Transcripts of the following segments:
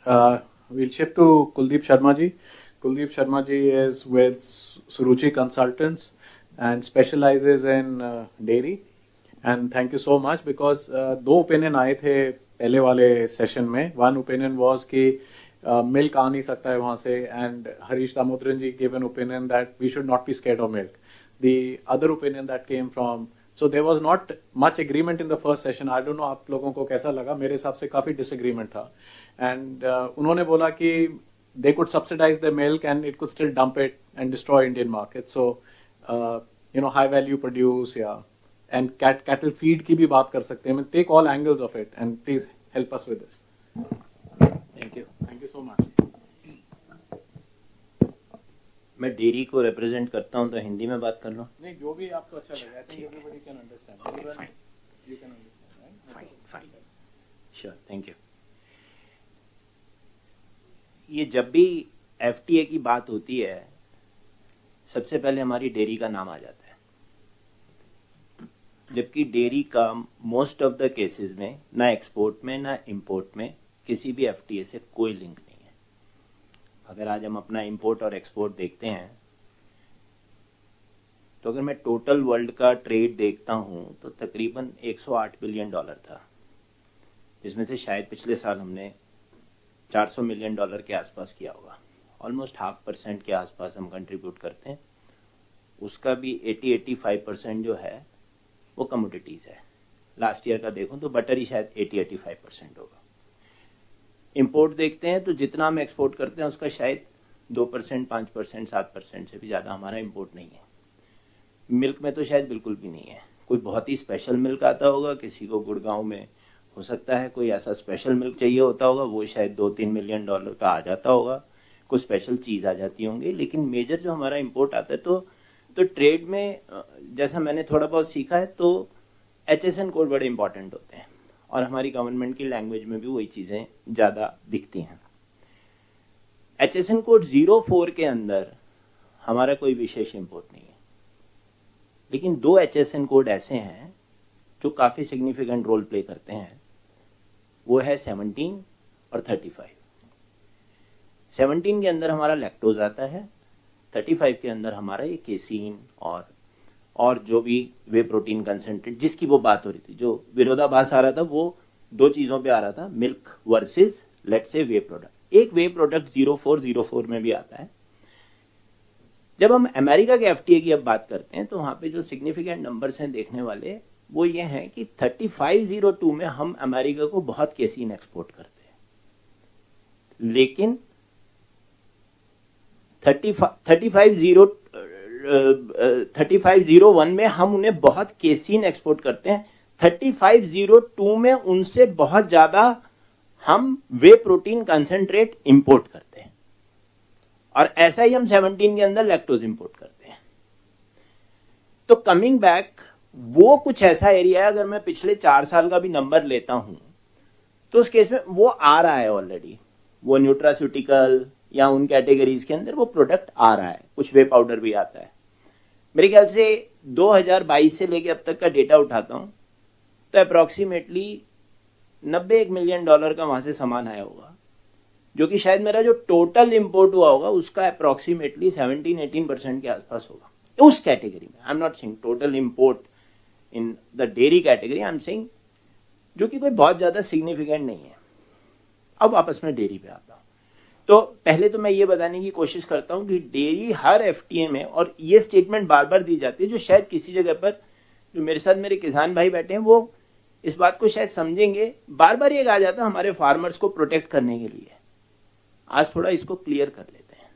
We'll shift to Kuldeep Sharma ji. Kuldeep Sharma ji is with Suruchi Consultants and specializes in dairy. And thank you so much because दो opinion आए थे पहले वाले session में. One opinion was कि milk आ नहीं सकता है वहाँ से, and Harish Damodran ji gave an opinion that we should not be scared of milk. The other opinion that came from, so there was not much agreement in the first session. I don't know आप लोगों को कैसा लगा, मेरे हिसाब से काफी disagreement था. And उन्होंने बोला कि they could subsidize the milk and it could still dump it and destroy Indian market. So high value produce, yeah, and cattle feed की भी बात कर सकते हैं. Take all angles of it and please help us with this. Thank you. Thank you so much. मैं dairy को represent करता हूं तो हिंदी में बात कर लो. नहीं, जो भी आपको अच्छा लगे. I think everybody can understand. Okay, fine. You can understand, right? Fine. Sure, thank you. ये जब भी एफटीए की बात होती है, सबसे पहले हमारी डेयरी का नाम आ जाता है, जबकि डेयरी का मोस्ट ऑफ द केसेस में ना एक्सपोर्ट में ना इंपोर्ट में किसी भी एफटीए से कोई लिंक नहीं है. अगर आज हम अपना इंपोर्ट और एक्सपोर्ट देखते हैं तो अगर मैं टोटल वर्ल्ड का ट्रेड देखता हूं तो तकरीबन $108 बिलियन था, जिसमें से शायद पिछले साल हमने $400 मिलियन के आसपास किया होगा. ऑलमोस्ट 0.5% के आसपास हम कंट्रीब्यूट करते हैं. उसका भी 80-85% जो है वो कमोडिटीज है. लास्ट ईयर का देखूं तो बटर ही शायद 80-85% होगा. इंपोर्ट देखते हैं तो जितना हम एक्सपोर्ट करते हैं उसका शायद 2%, 5%, 7% से भी ज्यादा हमारा इंपोर्ट नहीं है. मिल्क में तो शायद बिल्कुल भी नहीं है. कोई बहुत ही स्पेशल मिल्क आता होगा, किसी को गुड़गांव में हो सकता है कोई ऐसा स्पेशल मिल्क चाहिए होता होगा, वो शायद $2-3 मिलियन का आ जाता होगा. कुछ स्पेशल चीज आ जाती होंगी. लेकिन मेजर जो हमारा इंपोर्ट आता है तो ट्रेड में जैसा मैंने थोड़ा बहुत सीखा है तो HSN कोड बड़े इंपॉर्टेंट होते हैं और हमारी गवर्नमेंट की लैंग्वेज में भी वही चीजें ज्यादा दिखती हैं. HSN कोड 04 के अंदर हमारा कोई विशेष इंपोर्ट नहीं है, लेकिन 2 HSN कोड ऐसे हैं जो काफी सिग्निफिकेंट रोल प्ले करते हैं. वो है 17 और 35. 17 के अंदर हमारा लैक्टोज आता है, 35 के अंदर हमारा ये केसीन और जो भी वे प्रोटीन कंसेंट्रेट जिसकी वो बात हो रही थी, जो विरोधाभास आ रहा था वो 2 चीजों पे आ रहा था, milk versus let's say way product. एक वे प्रोडक्ट 04 में भी आता है. जब हम अमेरिका के एफटीए की अब बात करते हैं तो वहां पे जो सिग्निफिकेंट नंबर्स हैं देखने वाले वो ये हैं कि 3502 में हम अमेरिका को बहुत केसीन एक्सपोर्ट करते हैं, लेकिन 3501 में हम उन्हें बहुत केसीन एक्सपोर्ट करते हैं. 3502 में उनसे बहुत ज्यादा हम वे प्रोटीन कंसेंट्रेट इंपोर्ट करते हैं और ऐसा ही हम 17 के अंदर लैक्टोज इंपोर्ट करते हैं. तो कमिंग बैक, वो कुछ ऐसा एरिया है, अगर मैं पिछले 4 साल का भी नंबर लेता हूं तो उस केस में वो आ रहा है ऑलरेडी. वो न्यूट्रास्यूटिकल या उन कैटेगरीज के अंदर वो प्रोडक्ट आ रहा है. कुछ वे पाउडर भी आता है. मेरे ख्याल से 2022 से लेके अब तक का डेटा उठाता हूं तो अप्रोक्सीमेटली $91 मिलियन का वहां से सामान आया होगा, जो कि शायद मेरा जो टोटल इंपोर्ट हुआ होगा उसका अप्रोक्सीमेटली 17-18% के आसपास होगा उस कैटेगरी में. I am not saying total import in the dairy category, I am saying जो कि कोई बहुत ज्यादा सिग्निफिकेंट नहीं है. अब वापस में डेयरी पे आता हूं. तो पहले तो मैं ये बताने की कोशिश करता हूं कि डेयरी हर एफटीए में, और ये स्टेटमेंट बार बार दी जाती है जो शायद किसी जगह पर जो मेरे साथ मेरे किसान भाई बैठे हैं वो इस बात को शायद समझेंगे. बार बार ये कहा जाता है हमारे फार्मर्स को प्रोटेक्ट करने के लिए. आज थोड़ा इसको क्लियर कर लेते हैं.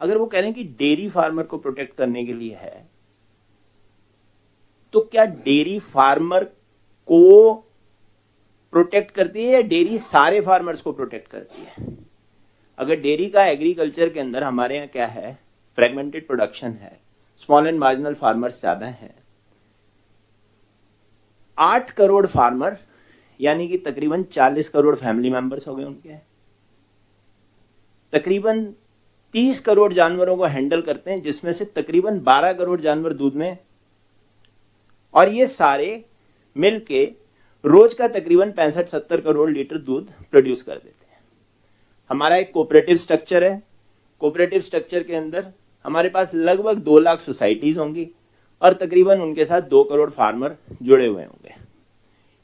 अगर वो कह रहे हैं कि डेयरी फार्मर को प्रोटेक्ट करने के लिए है, तो क्या डेयरी फार्मर को प्रोटेक्ट करती है या डेयरी सारे फार्मर्स को प्रोटेक्ट करती है? अगर डेयरी का एग्रीकल्चर के अंदर हमारे यहाँ क्या है, फ्रेगमेंटेड प्रोडक्शन है, स्मॉल एंड मार्जिनल फार्मर्स ज्यादा हैं. 8 करोड़ फार्मर यानी कि तकरीबन 40 करोड़ फैमिली मेंबर्स हो गए उनके. तकरीबन 30 करोड़ जानवरों को हैंडल करते हैं, जिसमें से तकरीबन 12 करोड़ जानवर दूध में, और ये सारे मिलके रोज का तकरीबन 65-70 करोड़ लीटर दूध प्रोड्यूस कर देते हैं। हमारा एक कोऑपरेटिव स्ट्रक्चर है। कोऑपरेटिव स्ट्रक्चर के अंदर हमारे पास लगभग 2 लाख सोसाइटीज होंगी और तकरीबन उनके साथ 2 करोड़ फार्मर जुड़े हुए होंगे।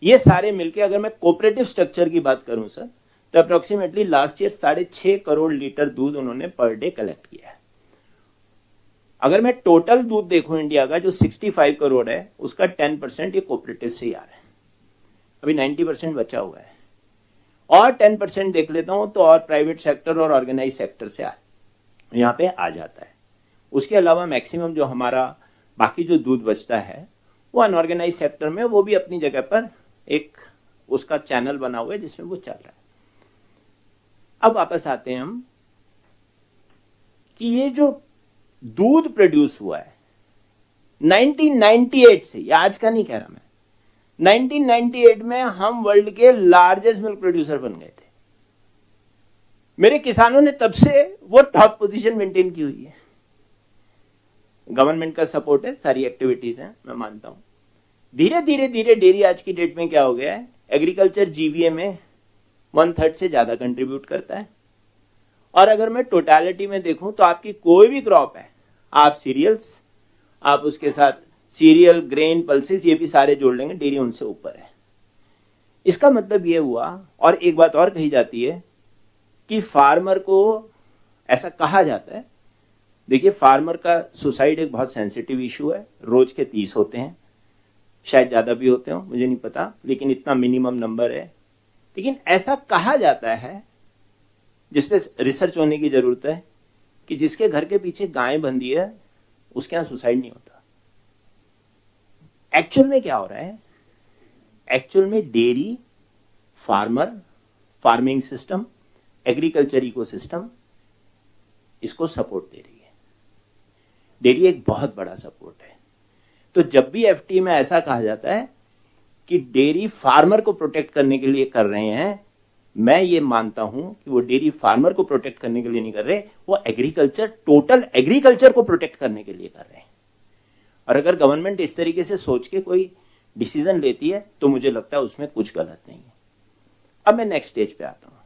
ये सारे मिलके अगर मैं कोऑपरेटिव स्ट्रक्चर की बात करूं सर, तो approximately last year 6.5 crore litre दूध उन्होंने पर डे कलेक्ट किया है। अगर मैं टोटल दूध देखूं इंडिया का जो 65 करोड़ है, उसका 10% ये कोऑपरेटिव से ही आ रहा है। अभी 90% बचा हुआ है और 10% देख लेता हूं तो और प्राइवेट सेक्टर और ऑर्गेनाइज सेक्टर से यहाँ पे आ जाता है। उसके अलावा मैक्सिमम जो हमारा बाकी जो दूध बचता है वो अनऑर्गेनाइज सेक्टर में, वो भी अपनी जगह पर एक उसका चैनल बना हुआ है जिसमें वो चल रहा है। अब वापस आते हैं हम कि ये जो दूध प्रोड्यूस हुआ है 1998 से, ये आज का नहीं कह रहा मैं, 1998 में हम वर्ल्ड के लार्जेस्ट मिल्क प्रोड्यूसर बन गए थे। मेरे किसानों ने तब से वो टॉप पोजीशन मेंटेन की हुई है। गवर्नमेंट का सपोर्ट है, सारी एक्टिविटीज हैं, मैं मानता हूं। धीरे धीरे धीरे डेयरी आज की डेट में क्या हो गया है, एग्रीकल्चर जीवीए में 1/3 से ज्यादा कंट्रीब्यूट करता है। और अगर मैं टोटलिटी में देखूं तो आपकी कोई भी क्रॉप है, आप सीरियल्स, आप उसके साथ सीरियल, ग्रेन, पल्सेस, ये भी सारे जोड़ लेंगे, डेयरी उनसे ऊपर है। इसका मतलब ये हुआ, और एक बात और कही जाती है कि फार्मर को, ऐसा कहा जाता है, देखिए फार्मर का सुसाइड एक बहुत सेंसिटिव इशू है। रोज के 30 होते हैं, शायद ज्यादा भी होते हो, मुझे नहीं पता, लेकिन इतना मिनिमम नंबर है। लेकिन ऐसा कहा जाता है, जिसपे रिसर्च होने की जरूरत है, कि जिसके घर के पीछे गाय बंधी है उसके यहां सुसाइड नहीं होता। एक्चुअल में क्या हो रहा है, एक्चुअल में dairy, farmer, farming system, agriculture ecosystem इसको सपोर्ट दे रही है। डेयरी एक बहुत बड़ा सपोर्ट है। तो जब भी एफटी में ऐसा कहा जाता है कि डेयरी फार्मर को प्रोटेक्ट करने के लिए कर रहे हैं, मैं ये मानता हूं कि वो डेयरी फार्मर को प्रोटेक्ट करने के लिए नहीं कर रहे, वो एग्रीकल्चर, टोटल एग्रीकल्चर को प्रोटेक्ट करने के लिए कर रहे हैं। और अगर गवर्नमेंट इस तरीके से सोच के कोई डिसीजन लेती है तो मुझे लगता है उसमें कुछ गलत नहीं है। अब मैं नेक्स्ट स्टेज पे आता हूं।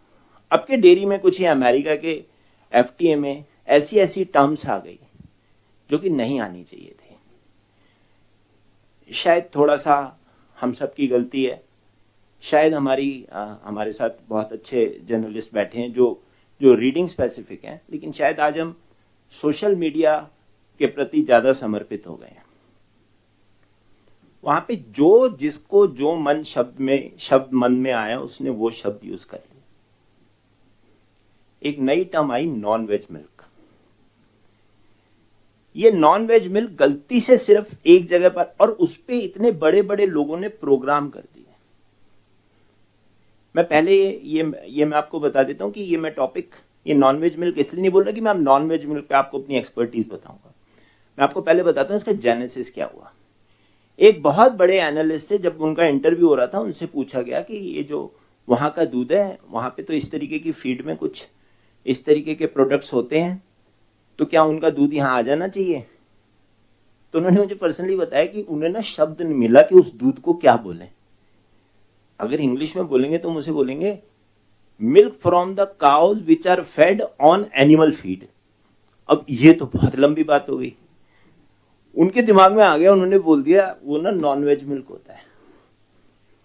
अब के डेयरी में कुछ ही अमेरिका के एफटीए में ऐसी ऐसी टर्म्स आ गई जो कि नहीं आनी चाहिए थी। शायद थोड़ा सा हम सबकी गलती है, शायद हमारे साथ बहुत अच्छे जर्नलिस्ट बैठे हैं जो रीडिंग स्पेसिफिक हैं, लेकिन शायद आज हम सोशल मीडिया के प्रति ज्यादा समर्पित हो गए हैं। वहां पे जिसको जो शब्द मन में आया उसने वो शब्द यूज कर लिया। एक नई टर्म आई, नॉन वेज मिल्क। ये नॉन वेज मिल्क गलती से सिर्फ एक जगह पर, और उस पे इतने बड़े बड़े लोगों ने प्रोग्राम कर दिए। मैं पहले ये मैं आपको बता देता हूं कि ये मैं टॉपिक, ये नॉन वेज मिल्क इसलिए नहीं बोल रहा कि मैं नॉन वेज मिल्क पे आपको अपनी एक्सपर्टीज बताऊंगा। मैं आपको पहले बताता हूं इसका जेनेसिस क्या हुआ। एक बहुत बड़े एनालिस्ट से जब उनका इंटरव्यू हो रहा था, उनसे पूछा गया कि ये जो वहां का दूध है, वहां पे तो इस तरीके की फीड में कुछ इस तरीके के प्रोडक्ट्स होते हैं, तो क्या उनका दूध यहां आ जाना चाहिए? तो उन्होंने मुझे पर्सनली बताया कि उन्हें ना शब्द नहीं मिला कि उस दूध को क्या बोले। अगर इंग्लिश में बोलेंगे तो मुझे बोलेंगे milk from the cows which are fed on animal feed. अब ये तो बहुत लंबी बात हो गई, उनके दिमाग में आ गया, उन्होंने बोल दिया वो ना नॉन वेज मिल्क होता है।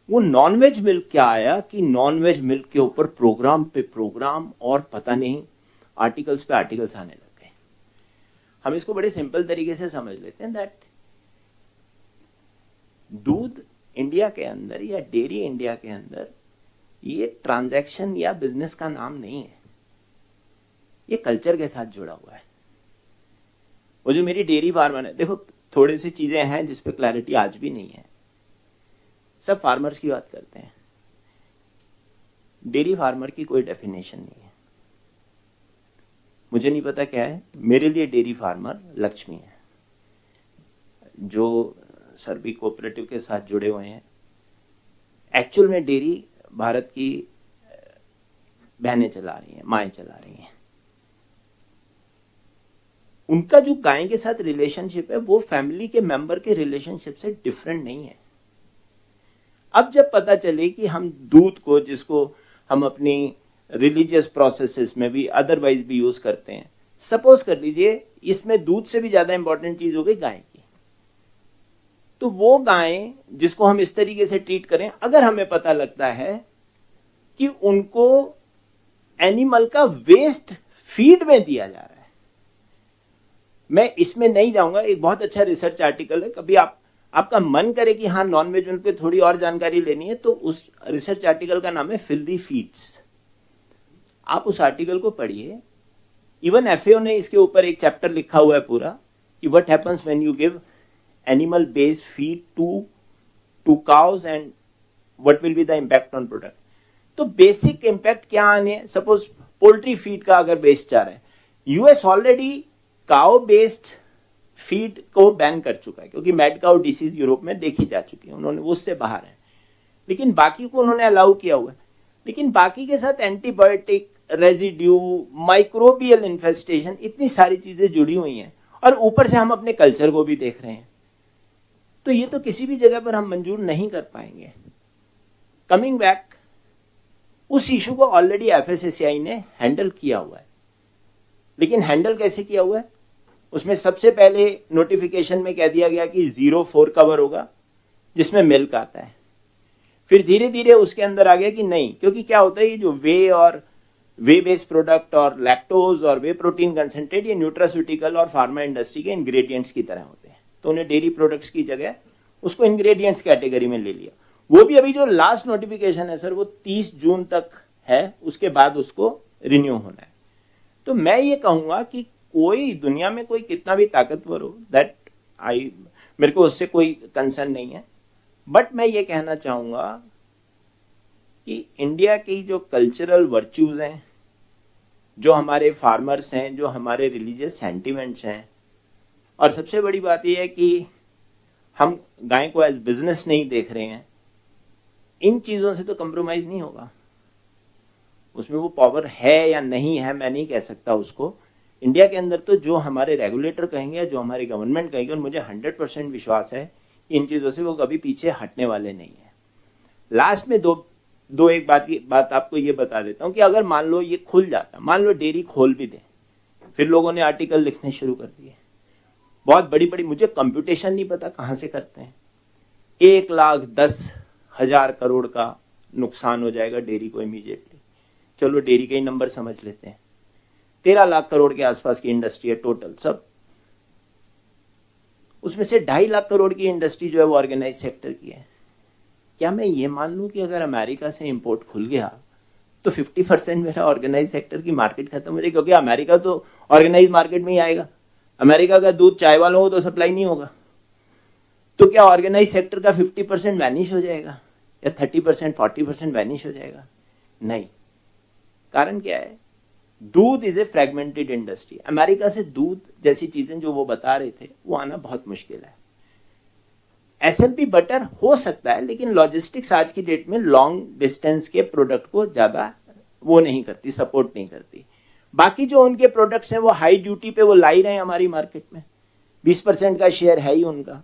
वो नॉन वेज मिल्क क्या आया कि नॉन वेज मिल्क के ऊपर प्रोग्राम पे प्रोग्राम और पता नहीं आर्टिकल्स पे आर्टिकल्स आने लग गए। हम इसको बड़े सिंपल तरीके से समझ लेते हैं दैट दूध इंडिया के अंदर या डेयरी इंडिया के अंदर ये ट्रांजैक्शन या बिजनेस का नाम नहीं है, ये कल्चर के साथ जुड़ा हुआ है। वो जो मेरी डेयरी फार्मर है, देखो थोड़ी सी चीजें हैं जिस पे क्लैरिटी आज भी नहीं है। सब फार्मर्स की बात करते हैं, डेयरी फार्मर की कोई डेफिनेशन नहीं है। मुझे नहीं पता क्या है, मेरे लिए डेयरी फार्मर लक्ष्मी है, जो सर्वी कोऑपरेटिव के साथ जुड़े हुए हैं। एक्चुअल में डेयरी भारत की बहनें चला रही हैं, माएं चला रही हैं। उनका जो गाय के साथ रिलेशनशिप है वो फैमिली के मेंबर के रिलेशनशिप से डिफरेंट नहीं है। अब जब पता चले कि हम दूध को, जिसको हम अपनी रिलीजियस प्रोसेसेस में भी अदरवाइज भी यूज करते हैं, सपोज कर लीजिए इसमें दूध से भी ज्यादा इंपॉर्टेंट चीज हो गई गाय की, तो वो गाय जिसको हम इस तरीके से ट्रीट करें, अगर हमें पता लगता है कि उनको एनिमल का वेस्ट फीड में दिया जा रहा है, मैं इसमें नहीं जाऊंगा, एक बहुत अच्छा रिसर्च आर्टिकल है, कभी आपका मन करे कि हाँ नॉन वेज पे थोड़ी और जानकारी लेनी है, तो उस रिसर्च आर्टिकल का नाम है फिल्दी फीड्स, आप उस आर्टिकल को पढ़िए। इवन एफएओ ने इसके ऊपर एक चैप्टर लिखा हुआ है पूरा कि what happens when you give animal based feed to cows and what will be the impact on product. तो बेसिक इम्पैक्ट क्या आने, सपोज पोल्ट्री फीड का अगर बेस्ड जा रहा है, US already cow based feed को बैन कर चुका है, क्योंकि मैड काउ डिसीज यूरोप में देखी जा चुकी है, उन्होंने उससे बाहर है, लेकिन बाकी को उन्होंने अलाउ किया हुआ है। लेकिन बाकी के साथ एंटीबायोटिक रेजिड्यू, माइक्रोबियल इन्फेस्टेशन, इतनी सारी चीजें जुड़ी हुई हैं, और ऊपर से हम अपने कल्चर को भी देख रहे हैं, तो ये तो किसी भी जगह पर हम मंजूर नहीं कर पाएंगे। कमिंग बैक, उस इशू को ऑलरेडी एफएसएसएआई ने हैंडल किया हुआ है, लेकिन हैंडल कैसे किया हुआ है, उसमें सबसे पहले नोटिफिकेशन में कह दिया गया कि 0-4 कवर होगा जिसमें मिल्क आता है, फिर धीरे धीरे उसके अंदर आ गया कि नहीं, क्योंकि क्या होता है, ये जो वे और वे बेस्ड प्रोडक्ट और लैक्टोज और वे प्रोटीन कंसेंट्रेट, ये न्यूट्रास्यूटिकल और फार्मा इंडस्ट्री के इंग्रेडिएंट्स की तरह होते हैं, तो उन्हें डेयरी प्रोडक्ट्स की जगह उसको इंग्रेडिएंट्स कैटेगरी में ले लिया। वो भी अभी जो लास्ट नोटिफिकेशन है सर, वो 30 जून तक है, उसके बाद उसको रिन्यू होना है। तो मैं ये कहूंगा कि कोई दुनिया में कोई कितना भी ताकतवर हो, दैट मेरे को उससे कोई कंसर्न नहीं है, बट मैं ये कहना चाहूंगा कि इंडिया की जो कल्चरल वर्च्यूज हैं, जो हमारे फार्मर्स हैं, जो हमारे रिलीजियस सेंटिमेंट्स हैं, और सबसे बड़ी बात यह है कि हम गाय को एज बिजनेस नहीं देख रहे हैं, इन चीजों से तो कंप्रोमाइज नहीं होगा। उसमें वो पावर है या नहीं है मैं नहीं कह सकता उसको। इंडिया के अंदर तो जो हमारे रेगुलेटर कहेंगे, जो हमारी गवर्नमेंट कहेंगे, और मुझे 100% विश्वास है इन चीजों से वो कभी पीछे हटने वाले नहीं है। लास्ट में दो एक बात आपको ये बता देता हूं कि अगर मान लो ये खुल जाता, मान लो डेयरी खोल भी दे, फिर लोगों ने आर्टिकल लिखने शुरू कर दिए, बहुत बड़ी बड़ी, मुझे कंप्यूटेशन नहीं पता कहां से करते हैं, 1,10,000 करोड़ का नुकसान हो जाएगा डेयरी को इमीडिएटली। चलो डेयरी के ही नंबर समझ लेते हैं, 13 लाख करोड़ के आसपास की इंडस्ट्री है टोटल सब, उसमें से 2.5 लाख करोड़ की इंडस्ट्री जो है वो ऑर्गेनाइज सेक्टर की है। क्या मैं ये मान लूं कि अगर अमेरिका से इंपोर्ट खुल गया तो 50% मेरा ऑर्गेनाइज सेक्टर की मार्केट खत्म हो जाएगी, क्योंकि अमेरिका तो ऑर्गेनाइज मार्केट में ही आएगा। अमेरिका का दूध चाय वालों को तो सप्लाई नहीं होगा, तो क्या ऑर्गेनाइज सेक्टर का 50% वैनिश हो जाएगा या 30%, 40% वैनिश हो जाएगा? नहीं। कारण क्या है, दूध is a fragmented industry. America से दूध जैसी चीजें जो वो बता रहे थे वो आना बहुत मुश्किल है। एसएलपी बटर हो सकता है, लेकिन लॉजिस्टिक्स आज की डेट में लॉन्ग डिस्टेंस के प्रोडक्ट को ज्यादा वो नहीं करती, सपोर्ट नहीं करती। बाकी जो उनके प्रोडक्ट्स हैं वो हाई ड्यूटी पे वो ला ही रहे हैं हमारी मार्केट में, 20% का शेयर है ही उनका।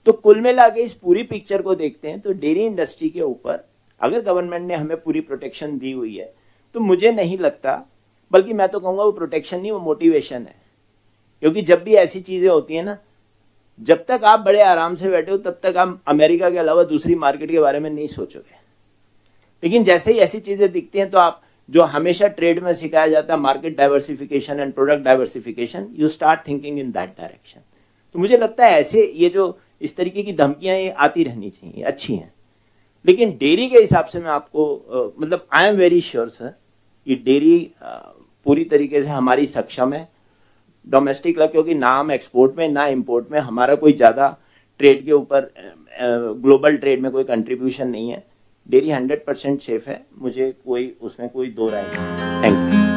तो कुल मिला के इस पूरी पिक्चर को देखते हैं तो डेयरी इंडस्ट्री के ऊपर अगर गवर्नमेंट ने हमें पूरी प्रोटेक्शन दी हुई है तो मुझे नहीं लगता, बल्कि मैं तो कहूंगा वो प्रोटेक्शन नहीं, वो मोटिवेशन है। क्योंकि जब भी ऐसी चीजें होती है ना, जब तक आप बड़े आराम से बैठे हो तब तक आप अमेरिका के अलावा दूसरी मार्केट के बारे में नहीं सोचोगे। लेकिन जैसे ही ऐसी चीजें दिखती हैं तो आप, जो हमेशा ट्रेड में सिखाया जाता है market diversification and product diversification, you start thinking in that direction. तो मुझे लगता है ऐसे ये जो इस तरीके की धमकियां ये आती रहनी चाहिए, अच्छी हैं। लेकिन डेयरी के हिसाब से मैं आपको मतलब I am very sure sir, ये डेयरी पूरी तरीके से हमारी सक्षम है डोमेस्टिक, क्योंकि ना हम एक्सपोर्ट में ना इंपोर्ट में हमारा कोई ज्यादा ट्रेड के ऊपर ग्लोबल ट्रेड में कोई कंट्रीब्यूशन नहीं है। डेयरी 100% सेफ है, मुझे कोई उसमें कोई दो राय नहीं। Thank you.